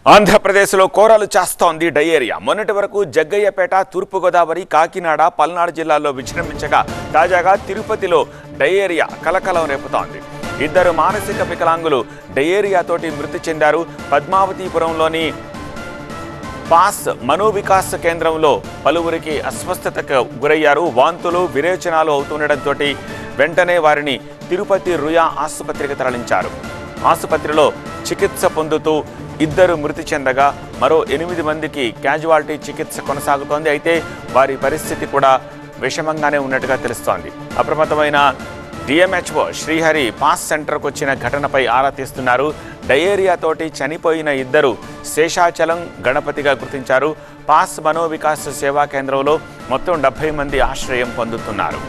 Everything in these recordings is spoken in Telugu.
ఆంధ్రప్రదేశ్లో కోరలు చేస్తోంది డయేరియా. మొన్నటి వరకు జగ్గయ్యపేట, తూర్పుగోదావరి, కాకినాడ, పల్నాడు జిల్లాల్లో విజృంభించగా తాజాగా తిరుపతిలో డయేరియా కలకలం రేపుతోంది. ఇద్దరు మానసిక వికలాంగులు డయేరియాతోటి మృతి చెందారు. పద్మావతిపురంలోని పాస్ మనోవికాస్ కేంద్రంలో పలువురికి అస్వస్థతకు గురయ్యారు. వాంతులు, విరేచనాలు అవుతుండటంతో వెంటనే వారిని తిరుపతి రుయా ఆసుపత్రికి తరలించారు. ఆసుపత్రిలో చికిత్స పొందుతూ ఇద్దరు మృతి చెందగా మరో 8 మందికి క్యాజువాలిటీ చికిత్స కొనసాగుతోంది. అయితే వారి పరిస్థితి కూడా విషమంగానే ఉన్నట్టుగా తెలుస్తోంది. అప్రమత్తమైన డిఎంహెచ్ఓ శ్రీహరి పాస్ సెంటర్కు వచ్చిన ఘటనపై ఆరా తీస్తున్నారు. డయేరియాతోటి చనిపోయిన ఇద్దరు శేషాచలం, గణపతిగా గుర్తించారు. పాస్ మనోవికాస్ సేవా కేంద్రంలో మొత్తం 70 మంది ఆశ్రయం పొందుతున్నారు.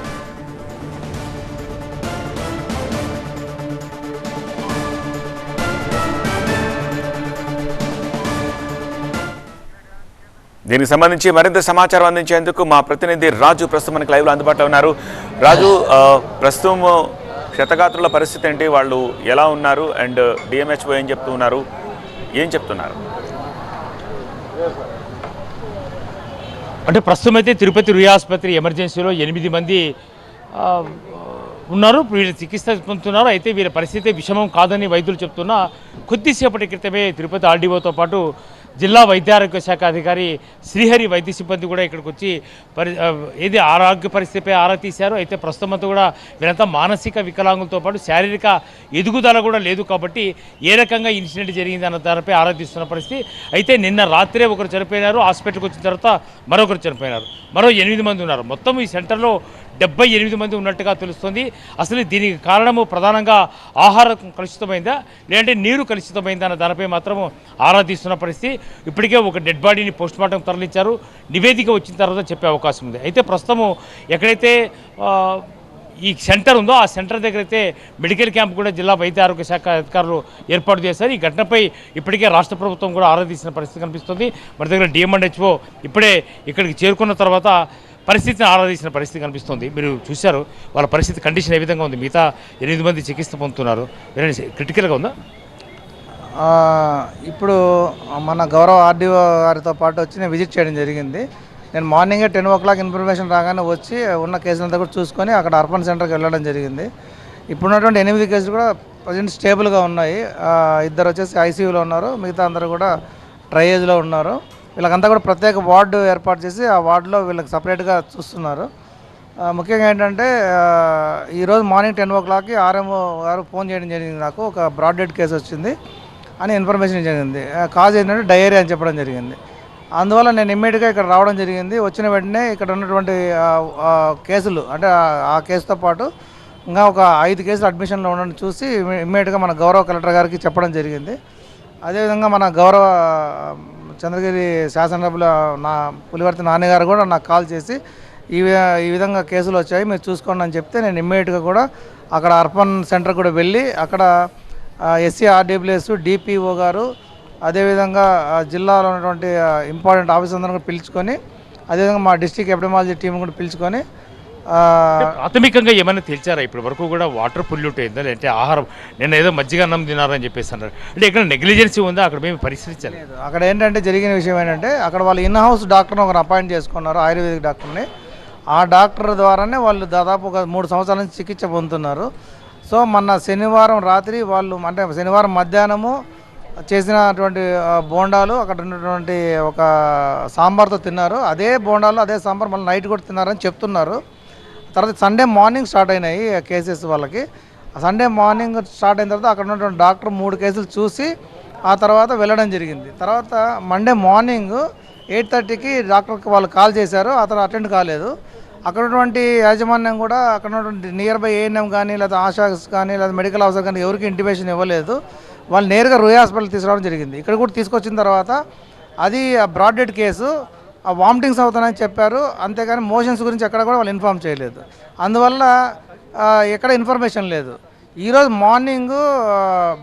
దీనికి సంబంధించి మరింత సమాచారం అందించేందుకు మా ప్రతినిధి రాజు ప్రస్తుతం మనకి లైవ్లో అందుబాటులో ఉన్నారు. రాజు, ప్రస్తుతం క్షతగాత్రుల పరిస్థితి ఏంటి? వాళ్ళు ఎలా ఉన్నారు? అండ్ డిఎంహెచ్ఓ ఏం చెప్తున్నారు? అంటే ప్రస్తుతం అయితే తిరుపతి రుయా ఆసుపత్రి ఎమర్జెన్సీలో 8 మంది ఉన్నారు. వీళ్ళు చికిత్స పొందుతున్నారు. అయితే వీళ్ళ పరిస్థితి విషమం కాదని వైద్యులు చెప్తున్నా కొద్దిసేపటి క్రితమే తిరుపతి ఆర్డీఓతో పాటు జిల్లా వైద్యారోగ్య శాఖ అధికారి శ్రీహరి వైద్య సిబ్బంది కూడా ఇక్కడికి వచ్చి ఏది ఆరోగ్య పరిస్థితిపై ఆరా తీశారు. అయితే ప్రస్తుతం అంతా కూడా వీళ్ళంతా మానసిక వికలాంగులతో పాటు శారీరక ఎదుగుదల కూడా లేదు కాబట్టి ఏ రకంగా ఇన్సిడెంట్ జరిగింది అన్న దానిపై ఆరా తీస్తున్న పరిస్థితి. అయితే నిన్న రాత్రే ఒకరు చనిపోయినారు. హాస్పిటల్కి వచ్చిన తర్వాత మరొకరు చనిపోయినారు. మరో 8 మంది ఉన్నారు. మొత్తం ఈ సెంటర్లో 78 మంది ఉన్నట్టుగా తెలుస్తుంది. అసలు దీనికి కారణము ప్రధానంగా ఆహారం కలుషితమైందా లేదంటే నీరు కలుషితమైందా అన్న దానిపై మాత్రము ఆరా తీస్తున్న పరిస్థితి. ఇప్పటికే ఒక డెడ్ బాడీని పోస్ట్మార్టం తరలించారు. నివేదిక వచ్చిన తర్వాత చెప్పే అవకాశం ఉంది. అయితే ప్రస్తుతము ఎక్కడైతే ఈ సెంటర్ ఉందో ఆ సెంటర్ దగ్గర అయితే మెడికల్ క్యాంప్ కూడా జిల్లా వైద్య ఆరోగ్య శాఖ అధికారులు ఏర్పాటు చేశారు. ఈ ఘటనపై ఇప్పటికే రాష్ట్ర ప్రభుత్వం కూడా ఆరా తీసిన పరిస్థితి కనిపిస్తుంది. మన దగ్గర డిఎంహెచ్ఓ ఇప్పుడే ఇక్కడికి చేరుకున్న తర్వాత పరిస్థితిని ఆరాధించిన పరిస్థితి కనిపిస్తుంది. మీరు చూశారు వాళ్ళ పరిస్థితి కండిషన్ ఏ విధంగా ఉంది. మిగతా 8 మంది చికిత్స పొందుతున్నారు. క్రిటికల్గా ఉందా? ఇప్పుడు మన గౌరవ ఆర్డీఓ గారితో పాటు వచ్చి నేను విజిట్ చేయడం జరిగింది. నేను మార్నింగే 10 o'clock ఇన్ఫర్మేషన్ రాగానే వచ్చి ఉన్న కేసులంతా కూడా చూసుకొని అక్కడ అర్బన్ సెంటర్కి వెళ్ళడం జరిగింది. ఇప్పుడున్నటువంటి 8 కేసులు కూడా ప్రజెంట్ స్టేబుల్గా ఉన్నాయి. ఇద్దరు వచ్చేసి ఐసీయూలో ఉన్నారు. మిగతా అందరూ కూడా ట్రయేజ్లో ఉన్నారు. వీళ్ళకంతా కూడా ప్రత్యేక వార్డు ఏర్పాటు చేసి ఆ వార్డులో వీళ్ళకి సపరేట్గా చూస్తున్నారు. ముఖ్యంగా ఏంటంటే ఈరోజు మార్నింగ్ 10 o'clock ఆర్ఎంఓ గారు ఫోన్ చేయడం జరిగింది. నాకు ఒక బ్రాడ్ డెడ్ కేసు వచ్చింది అని ఇన్ఫర్మేషన్ జరిగింది. కాజ్ ఏంటంటే డయేరియా అని చెప్పడం జరిగింది. అందువల్ల నేను ఇమ్మీడియట్గా ఇక్కడ రావడం జరిగింది. వచ్చిన వెంటనే ఇక్కడ ఉన్నటువంటి కేసులు అంటే ఆ కేసుతో పాటు ఇంకా ఒక 5 కేసులు అడ్మిషన్లో ఉండడం చూసి ఇమ్మీడియట్గా మన గౌరవ కలెక్టర్ గారికి చెప్పడం జరిగింది. అదేవిధంగా మన గౌరవ చంద్రగిరి శాసనసభ్యుల పులివర్తి నాన్నగారు కూడా నాకు కాల్ చేసి ఈ విధంగా కేసులు వచ్చాయి మీరు చూసుకోండి అని చెప్తే నేను ఇమ్మీడియట్గా కూడా అక్కడ అర్బన్ సెంటర్ కూడా వెళ్ళి అక్కడ ఎస్సీ ఆర్డబ్ల్యూఎస్ డిపిఓ గారు అదేవిధంగా జిల్లాలో ఉన్నటువంటి ఇంపార్టెంట్ ఆఫీసర్ అందరూ కూడా పిలుచుకొని అదేవిధంగా మా డిస్ట్రిక్ట్ ఎపిడమాలజీ టీం కూడా పిలుచుకొని ప్రాథమికంగా ఏమైనా తెలిచారా? ఇప్పటి వరకు కూడా వాటర్ పొల్యూట్ అయిందా లేదంటే ఆహారం నేను ఏదో మజ్జిగ అన్నం తినారని చెప్పేసి అన్నారు. అంటే ఇక్కడ నెగ్లిజెన్సీ ఉందా? అక్కడ మేము పరిశీలించాలి. అక్కడ ఏంటంటే జరిగిన విషయం ఏంటంటే అక్కడ వాళ్ళు ఇన్ హౌస్ డాక్టర్ని ఒకరు అపాయింట్ చేసుకున్నారు, ఆయుర్వేదిక్ డాక్టర్ని. ఆ డాక్టర్ ద్వారానే వాళ్ళు దాదాపు ఒక 3 సంవత్సరాల నుంచి చికిత్స పొందుతున్నారు. సో మొన్న శనివారం రాత్రి వాళ్ళు అంటే శనివారం మధ్యాహ్నము చేసినటువంటి బోండాలు అక్కడ ఉన్నటువంటి ఒక సాంబార్తో తిన్నారు. అదే బోండాలు అదే సాంబార్ మళ్ళీ నైట్ కూడా తిన్నారని చెప్తున్నారు. తర్వాత సండే మార్నింగ్ స్టార్ట్ అయినాయి కేసెస్ వాళ్ళకి. సండే మార్నింగ్ స్టార్ట్ అయిన తర్వాత అక్కడ ఉన్నటువంటి డాక్టర్ 3 కేసులు చూసి ఆ తర్వాత వెళ్ళడం జరిగింది. తర్వాత మండే మార్నింగ్ 8:30కి డాక్టర్కి వాళ్ళు కాల్ చేశారు. అతను అటెండ్ కాలేదు. అక్కడ ఉన్నటువంటి యాజమాన్యం కూడా అక్కడ ఉన్నటువంటి నియర్ బై ఏఎన్ఎం కానీ లేదా ఆశాస్ కానీ లేదా మెడికల్ ఆఫీసర్ కానీ ఎవరికి ఇంటిమేషన్ ఇవ్వలేదు. వాళ్ళు నేరుగా రుయా హాస్పిటల్ తీసుకురావడం జరిగింది. ఇక్కడ కూడా తీసుకొచ్చిన తర్వాత అది బ్రాడ్ డెడ్ కేసు, వామిటింగ్స్ అవుతాయని చెప్పారు. అంతేగాని మోషన్స్ గురించి ఎక్కడ కూడా వాళ్ళు ఇన్ఫార్మ్ చేయలేదు. అందువల్ల ఎక్కడ ఇన్ఫర్మేషన్ లేదు. ఈరోజు మార్నింగ్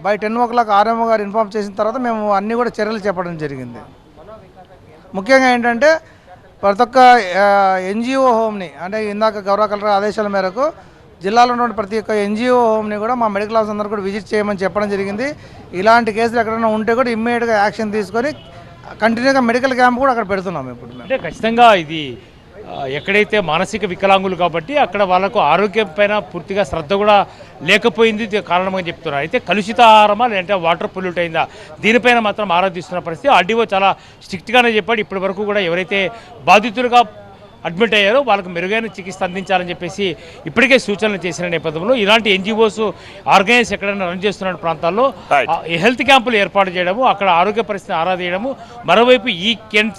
బై 10 o'clock ఆర్ఎంఓ గారు ఇన్ఫార్మ్ చేసిన తర్వాత మేము అన్నీ కూడా చర్యలు చేపట్టడం జరిగింది. ముఖ్యంగా ఏంటంటే ప్రతి ఒక్క ఎన్జిఓ హోమ్ని అంటే ఇందాక గౌరవ కలెక్టర్ ఆదేశాల మేరకు జిల్లాలో ఉన్న ప్రతి ఒక్క ఎన్జిఓ హోమ్ని కూడా మా మెడికల్ ఆఫీసర్ అందరూ కూడా విజిట్ చేయమని చెప్పడం జరిగింది. ఇలాంటి కేసులు ఎక్కడైనా ఉంటే కూడా ఇమ్మీడియట్గా యాక్షన్ తీసుకొని కంటిన్యూగా మెడికల్ క్యాంప్ కూడా అక్కడ పెడుతున్నాం ఇప్పుడు మేము. అంటే ఖచ్చితంగా ఇది ఎక్కడైతే మానసిక వికలాంగులు కాబట్టి అక్కడ వాళ్ళకు ఆరోగ్యం పైన పూర్తిగా శ్రద్ధ కూడా లేకపోయింది కారణమని చెప్తున్నారు. అయితే కలుషిత ఆహారమా లేదంటే వాటర్ పొల్యూట్ అయిందా దీనిపైన మాత్రం ఆరాధిస్తున్న పరిస్థితి. ఆర్డీఓ చాలా స్ట్రిక్ట్గానే చెప్పాడు. ఇప్పటి వరకు కూడా ఎవరైతే బాధితులుగా అడ్మిట్ అయ్యారో వాళ్ళకు మెరుగైన చికిత్స అందించాలని చెప్పేసి ఇప్పటికే సూచనలు చేసిన నేపథ్యంలో ఇలాంటి ఎన్జిఓస్ ఆర్గనైజ్ ఎక్కడైనా రన్ చేస్తున్న ప్రాంతాల్లో హెల్త్ క్యాంపులు ఏర్పాటు చేయడము, అక్కడ ఆరోగ్య పరిస్థితిని ఆరా తీయడము. మరోవైపు ఈ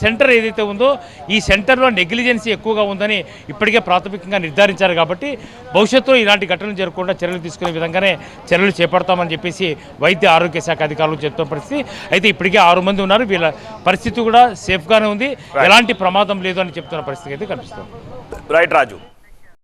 సెంటర్ ఏదైతే ఉందో ఈ సెంటర్లో నెగ్లిజెన్సీ ఎక్కువగా ఉందని ఇప్పటికే ప్రాథమికంగా నిర్ధారించారు. కాబట్టి భవిష్యత్తులో ఇలాంటి ఘటనలు జరగకుండా చర్యలు తీసుకునే విధంగానే చర్యలు చేపడతామని చెప్పేసి వైద్య ఆరోగ్య శాఖ అధికారులు చెప్తున్న పరిస్థితి. అయితే ఇప్పటికే 6 మంది ఉన్నారు. వీళ్ళ పరిస్థితి కూడా సేఫ్గానే ఉంది, ఎలాంటి ప్రమాదం లేదు అని చెప్తున్న పరిస్థితి అయితే కనిపిస్తుంది. రైట్ రాజు.